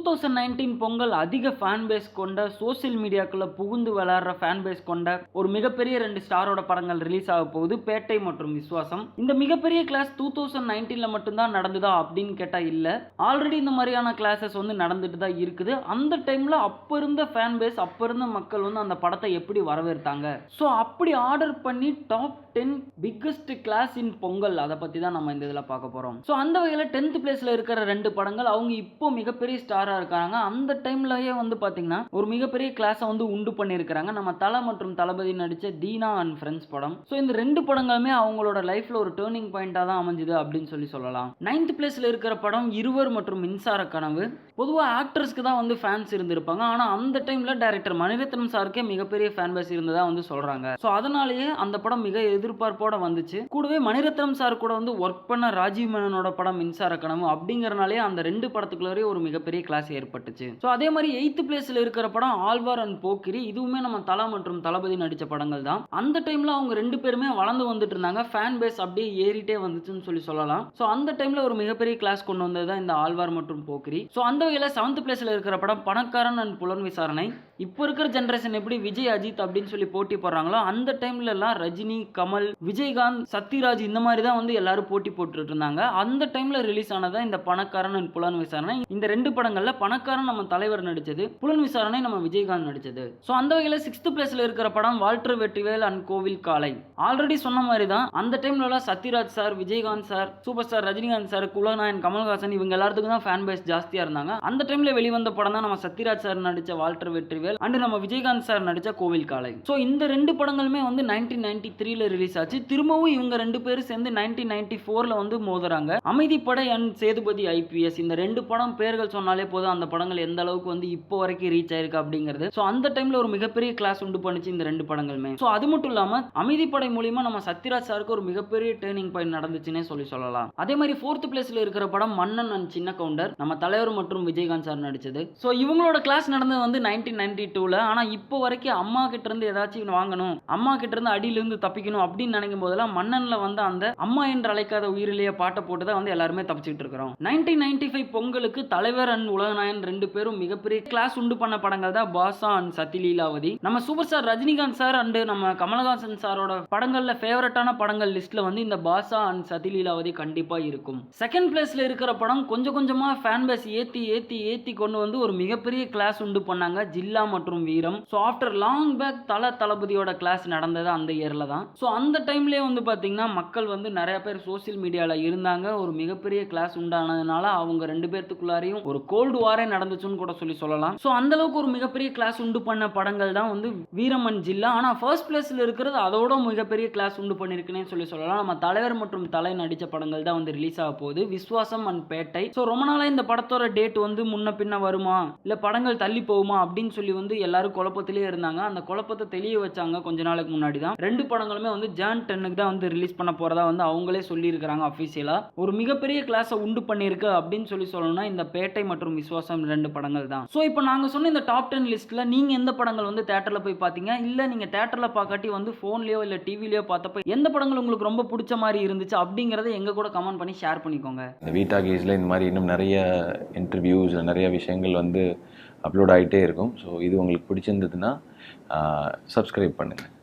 2019 பொங்கல் அதிக fan base கொண்ட social மீடியாக்குள்ள புகுந்து விளையாடுற ஃபேன் பேஸ் கொண்ட ஒரு மிகப்பெரிய 2 ஸ்டாரோட படங்கள் ரிலீஸ் ஆக போகுது, பேட்டை மற்றும் விஸ்வாசம். இந்த மிகப்பெரிய கிளாஸ் 2019ல மட்டும்தான் நடந்துதா அப்படின்னு கேட்டா இல்ல, ஆல்ரெடி இந்த மாதிரியான கிளாஸஸ் வந்து நடந்துட்டு தான் இருக்குது. அந்த டைம்ல அப்ப இருந்த ஃபேன் பேஸ், அப்ப இருந்த மக்கள் வந்து அந்த படத்தை எப்படி வரவேற்றாங்க, ஸோ அப்படி ஆர்டர் பண்ணி டாப் 10 பிக்கஸ்ட் கிளாஸ் இன் பொங்கல், அதை பத்தி தான் நம்ம இந்த இதில் பார்க்க போறோம். ஸோ அந்த வகையில் 10th பிளேஸ்ல இருக்கிற 2 படங்கள் அவங்க இப்போ மிகப்பெரிய ஸ்டாரா இருக்காங்க. அந்த டைம்லயே வந்து பாத்தீங்கன்னா ஒரு மிகப்பெரிய கிளாஸை வந்து உண்டு பண்ணியிருக்கிறாங்க. நம்ம தலை மற்றும் தளபதி நடிச்ச தீனா அண்ட் ஃப்ரெண்ட்ஸ் படம். ஸோ இந்த 2 படங்களுமே அவங்களோட லைஃப்ல ஒரு டேர்னிங் பாயிண்டா தான் அமைஞ்சுது அப்படின்னு சொல்லலாம். 9th பிளேஸ்ல இருக்கிற படம் இருவர் மற்றும் மின்சார கனவு. பொதுவாக ஆக்டர்ஸ்க்கு தான் வந்து ஃபேன்ஸ் இருந்திருப்பாங்க, ஆனா அந்த டைம்ல டைரக்டர் மணிரத்னம் சாருக்கே மிகப்பெரிய ஃபேன் பேஸ் இருந்ததா வந்து சொல்றாங்க. ஸோ அதனாலேயே அந்த படம் மிக எதிர்பார்ப்போட வந்துச்சு. கூடவே மணிரத்னம் சார் கூட வந்து ஒர்க் பண்ண ராஜீவ் மேனனோட படம் மின்சார கனவு அப்படிங்கறனாலே அந்த 2 படத்துக்குள்ளே ஒரு மிகப்பெரிய கிளாஸ் ஏற்பட்டுச்சு. ஸோ அதே மாதிரி 8th பிளேஸ்ல இருக்கிற படம் ஆழ்வார் அண்ட் போக்கிரி. இதுவுமே நம்ம தலா மற்றும் தளபதி நடிச்ச படங்கள் தான். அந்த டைம்ல அவங்க 2 பேருமே வளர்ந்து வந்துட்டு இருந்தாங்க, ஃபேன் பேஸ் அப்படியே ஏறிட்டே வந்துச்சுன்னு சொல்லலாம். ஸோ அந்த டைம்ல ஒரு மிகப்பெரிய கிளாஸ் கொண்டு வந்தது தான் இந்த ஆழ்வார் மற்றும் போக்கிரி. ஸோ அந்த வகையில் 7th பிளேஸ்ல இருக்கிற படம் பணக்காரன் அண்ட் புலன் விசாரணை. இப்போ இருக்கிற ஜெனரேஷன் எப்படி விஜய் அஜித் அப்படின்னு சொல்லி போட்டி போடுறாங்களோ, அந்த டைம்ல எல்லாம் ரஜினி, கமல், விஜயகாந்த், சத்யராஜ் இந்த மாதிரி தான் வந்து எல்லாரும் போட்டி போட்டுட்டு இருந்தாங்க. அந்த டைம்ல ரிலீஸ் ஆனதா இந்த பணக்காரன் அண்ட் புலன் விசாரணை. இந்த 2 படங்கள்ல பணக்காரன் நம்ம தலைவர் நடிச்சது, புலன் விசாரணை நம்ம விஜயகாந்த் நடிச்சது. ஸோ அந்த வகையில் 6th பிளேஸ்ல இருக்கிற படம் வால்டர் வெற்றிவேல் அண்ட் கோவில் காலை. ஆல்ரெடி சொன்ன மாதிரி தான் அந்த டைம்ல Sathyaraj sir, Vijayakanth sir, super star Rajinikanth sir, குலநாயன் கமல்ஹாசன் இவங்க எல்லாத்துக்கும் தான் ஃபேன் பேஸ் ஜாஸ்தியா இருந்தாங்க. அந்த டைம்ல வெளிவந்த படம் தான் நம்ம சத்யராஜ் சார் நடிச்ச வால்டர் வெற்றிவேல் அண்ட் நம்ம விஜயகாந்த் சார் நடிச்ச கோவில் காலை. ஸோ இந்த 2 படங்களுமே வந்து 1993ல ரிலீஸ் ஆச்சு. திரும்பவும் இவங்க 2 பேரும் சேர்ந்து 1994ல வந்து மோதுறாங்க. அமைதிப்படை அண்ட் சேதுபதி ஐபிஎஸ், இந்த 2 படம் பேர்கள் சொன்னாலே போதும் அந்த படங்கள் எந்த அளவுக்கு வந்து இப்போ வரைக்கும் ரீச் ஆயிருக்கு அப்படிங்கிறது. ஸோ அந்த டைம்ல ஒரு மிகப்பெரிய கிளாஸ் உண்டு பண்ணிச்சு இந்த 2 படங்களுமே. ஸோ அது மட்டும் இல்லாம அமைதிப்படை மூலியமா நம்ம சத்யராஜ் சாருக்கு ஒரு மிகப்பெரிய டேர்னிங் பாயிண்ட் நடந்துச்சுன்னே சொல்லலாம். அதே மாதிரி 4th பிளேஸ்ல இருக்கிற படம் மன்னன் அண்ட் சின்ன கவுண்டர், நம்ம தலைவர் மற்றும் விஜயகாந்த் சார் நடிச்சது. ஸோ இவங்களோட கிளாஸ் நடந்தது வந்து 1992ல. ஆனா இப்போ வரைக்கும் அம்மா கிட்ட இருந்து ஏதாச்சும் வாங்கணும், அம்மா கிட்ட இருந்து அடியிலிருந்து தப்பிக்கணும் அப்படின்னு நினைக்கும் போதெல்லாம் மன்னன்ல வந்து அந்த அம்மா என்று அழைக்காத உயிரிலேயே பாட்டை போட்டுதான் வந்து எல்லாருமே தப்பிச்சுட்டு இருக்கிறோம். 1995 பொங்கலுக்கு தலைவர் அண்ட் உலகநாயன் 2 பேரும் மிகப்பெரிய கிளாஸ் உண்டு பண்ண படங்கள் தான் பாஷா அண்ட் சத்யலீலாவதி. நம்ம super star Rajinikanth sir and நம்ம கமல்ஹாசன் சாரோட படங்கள்ல ஃபேவரட்டான படங்கள் லிஸ்ட்ல வந்து இந்த பாஷா அண்ட் சத்யலீலாவதி கண்டிப்பா இருக்கும். 2nd பிளேஸ்ல இருக்கிற படம் கொஞ்சம் கொஞ்சமா ஃபேன் பேஸ் ஏத்தி கொண்டு வந்து ஒரு மிகப்பெரிய கிளாஸ் உண்டு பண்ணாங்க, ஜில்லா மற்றும் வீரம். ஸோ ஆஃப்டர் லாங் பேக் தளபதியோட கிளாஸ் நடந்தது அந்த இயர்ல தான். ஸோ அந்த டைம்லேயே வந்து பார்த்தீங்கன்னா மக்கள் வந்து நிறைய பேர் சோசியல் மீடியாவில் இருந்தாங்க. ஒரு மிகப்பெரிய கிளாஸ் உண்டானதுனால அவங்க 2 பேர்த்துக்குள்ளாரையும் ஒரு கோல்டு வாரே நடந்துச்சுன்னு கூட சொல்லலாம். ஸோ அந்த அளவுக்கு ஒரு மிகப்பெரிய கிளாஸ் உண்டு பண்ண படங்கள் தான் வந்து வீரம் அண்ட் ஜில்லா. ஆனால் ஃபர்ஸ்ட் பிளேஸ்ல இருக்கிறது அதோட மிகப்பெரிய கிளாஸ் உண்டு பண்ணிருக்குன்னே சொல்லலாம். நம்ம தலைவர் மற்றும் தலை நடித்த படங்கள் தான் வந்து ரிலீஸ் ஆக போகுது, விஸ்வாசம் அண்ட் பேட்டை. ஸோ ரொம்ப நாளாக இந்த படத்தோட டேட் வந்து முன்ன பின்ன வருமா, இல்லை படங்கள் தள்ளி போகுமா அப்படின்னு சொல்லி வந்து எல்லாரும் குழப்பத்திலே இருந்தாங்க. அந்த குழப்பத்தை தெளிய வச்சாங்க கொஞ்ச நாளுக்கு முன்னாடி தான். 2 படங்களுமே வந்து ஜான் 10க்கு தான் வந்து ரிலீஸ் பண்ண போறதா வந்து அவங்களே சொல்லி இருக்காங்க அபிஷியலா. ஒரு மிகப்பெரிய கிளாஸை உண்டு பண்ணிருக்கு அப்படின்னு சொல்லணும்னா இந்த பேட்டை மற்றும் விஸ்வாசம் 2 படங்கள் தான். ஸோ இப்போ நாங்க சொன்ன இந்த டாப் 10 லிஸ்ட்ல நீங்க எந்த படங்கள் வந்து தியேட்டர்ல போய் பாத்தீங்க, இல்ல நீங்க தியேட்டர்ல பார்க்காட்டி வந்து போன்லயோ இல்ல டிவிலயோ பார்த்தப்ப எந்த படங்கள் உங்களுக்கு ரொம்ப பிடிச்ச மாதிரி இருந்துச்சு அப்படிங்கறத எங்க கூட கமெண்ட் பண்ணி ஷேர் பண்ணிக்கோங்க. வீட்டா கேஸ்ல இந்த மாதிரி இன்னும் நிறைய இன்டர்வியூஸ், நிறைய விஷயங்கள் வந்து அப்லோட் ஆகிட்டே இருக்கும். ஸோ இது உங்களுக்கு பிடிச்சிருந்ததுன்னா சப்ஸ்கிரைப் பண்ணுங்கள்.